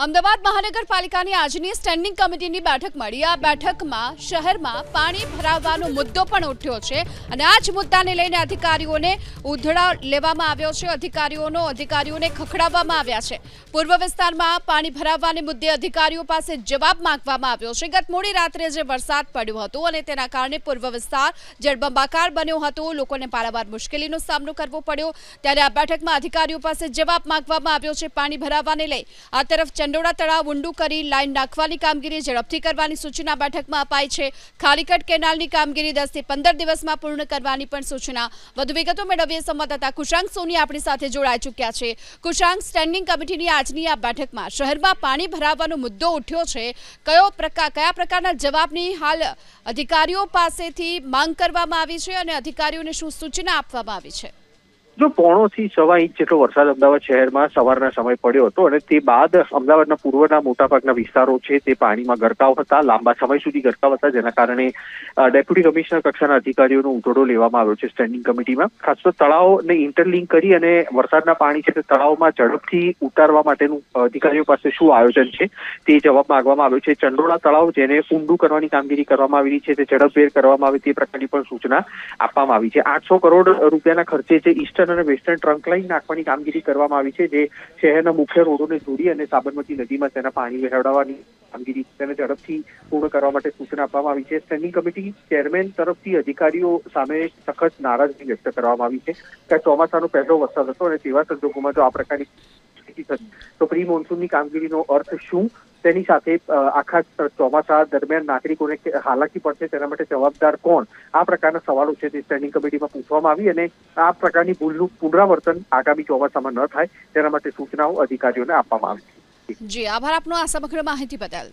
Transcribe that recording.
અમદાવાદ મહાનગરપાલિકાની આજની સ્ટેન્ડિંગ કમિટીની બેઠક મળી। આ બેઠકમાં શહેરમાં પાણી ભરાવાનો મુદ્દો પણ ઉઠ્યો છે અને આ જ મુદ્દાને લઈને અધિકારીઓને ઉધડા લેવામાં આવ્યો છે। અધિકારીઓને ખખડાવવામાં આવ્યા છે। પૂર્વ વિસ્તારમાં પાણી ભરાવાને મુદ્દે અધિકારીઓ પાસે જવાબ માંગવામાં આવ્યો છે। ગત મોડી રાત્રે જે વરસાદ પડ્યો હતો અને તેના કારણે પૂર્વ વિસ્તાર જળબંબાકાર બન્યો હતો, લોકોને પારાવાર મુશ્કેલીનો સામનો કરવો પડ્યો, ત્યારે આ બેઠકમાં અધિકારીઓ પાસે જવાબ માંગવામાં આવ્યો છે। પાણી ભરાવાને લઈ આ તરફ ચંડોળા તળાવ ઊંડું કરી લાઈન નાખવાની કામગીરી ઝડપથી કરવાની સૂચના બેઠકમાં અપાઈ છે। ખાલીકટ કેનાલની કામગીરી 10 થી 15 દિવસમાં પૂર્ણ કરવાની પણ સૂચના। વધુ વિગતો મેળવીએ સંવાદદાતા કુશાંક સોની આપણી સાથે જોડાઈ ચૂક્યા છે। કુશાંક, સ્ટેન્ડિંગ કમિટીની આજની આ બેઠકમાં શહેરમાં પાણી ભરાવાનો મુદ્દો ઉઠ્યો છે, કયા પ્રકારના જવાબની હાલ અધિકારીઓ પાસેથી માંગ કરવામાં આવી છે અને અધિકારીઓને શું સૂચના આપવામાં આવી છે? જો 1.5 થી 1.25 ઇંચ જેટલો વરસાદ અમદાવાદ શહેરમાં સવારના સમય પડ્યો હતો અને તે બાદ અમદાવાદના પૂર્વના મોટાભાગના વિસ્તારો છે તે પાણીમાં ગરકાવ હતા, લાંબા સમય સુધી ગરકાવ હતા, જેના કારણે ડેપ્યુટી કમિશનર કક્ષાના અધિકારીઓનો ઉધડો લેવામાં આવ્યો છે સ્ટેન્ડિંગ કમિટીમાં। ખાસ તો તળાવને ઇન્ટરલિંક કરી અને વરસાદના પાણી છે તે તળાવમાં ઝડપથી ઉતારવા માટેનું અધિકારીઓ પાસે શું આયોજન છે તે જવાબ માંગવામાં આવ્યો છે। ચંડોળા તળાવ જેને ઊંડું કરવાની કામગીરી કરવામાં આવી છે તે ઝડપભેર કરવામાં આવે તે પ્રકારની પણ સૂચના આપવામાં આવી છે। 800 કરોડ રૂપિયાના ખર્ચે જે ઈસ્ટર્ન અને વેસ્ટર્ન ટ્રંક લાઈન નાખવાની કામગીરી કરવામાં આવી છે, જે શહેરના મુખ્ય રોડોને જોડી અને સાબરમતી નદીમાં તેના પાણી વહેવડાવવાની કામગીરી તેને ઝડપથી પૂર્ણ કરવા માટે સૂચના આપવામાં આવી છે। સ્ટેન્ડિંગ કમિટી ચેરમેન તરફથી અધિકારીઓ સામે સખત નારાજગી વ્યક્ત કરવામાં આવી છે કે ચોમાસાનો પહેલો વરસાદ હતો અને તેવા સંજોગોમાં જો આ પ્રકારની સ્થિતિ થશે તો પ્રી મોન્સૂનની કામગીરીનો અર્થ શું, તેની સાથે આખા ચોમાસા દરમિયાન નાગરિકોને હાલાકી પડશે તેના માટે જવાબદાર કોણ, આ પ્રકારના સવાલો છે તે સ્ટેન્ડિંગ કમિટીમાં પૂછવામાં આવી અને આ પ્રકારની ભૂલનું પુનરાવર્તન આગામી ચોમાસામાં ન થાય તેના માટે સૂચનાઓ અધિકારીઓને આપવામાં આવી છે। જી, આભાર આપનો આ સમગ્ર માહિતી બદલ।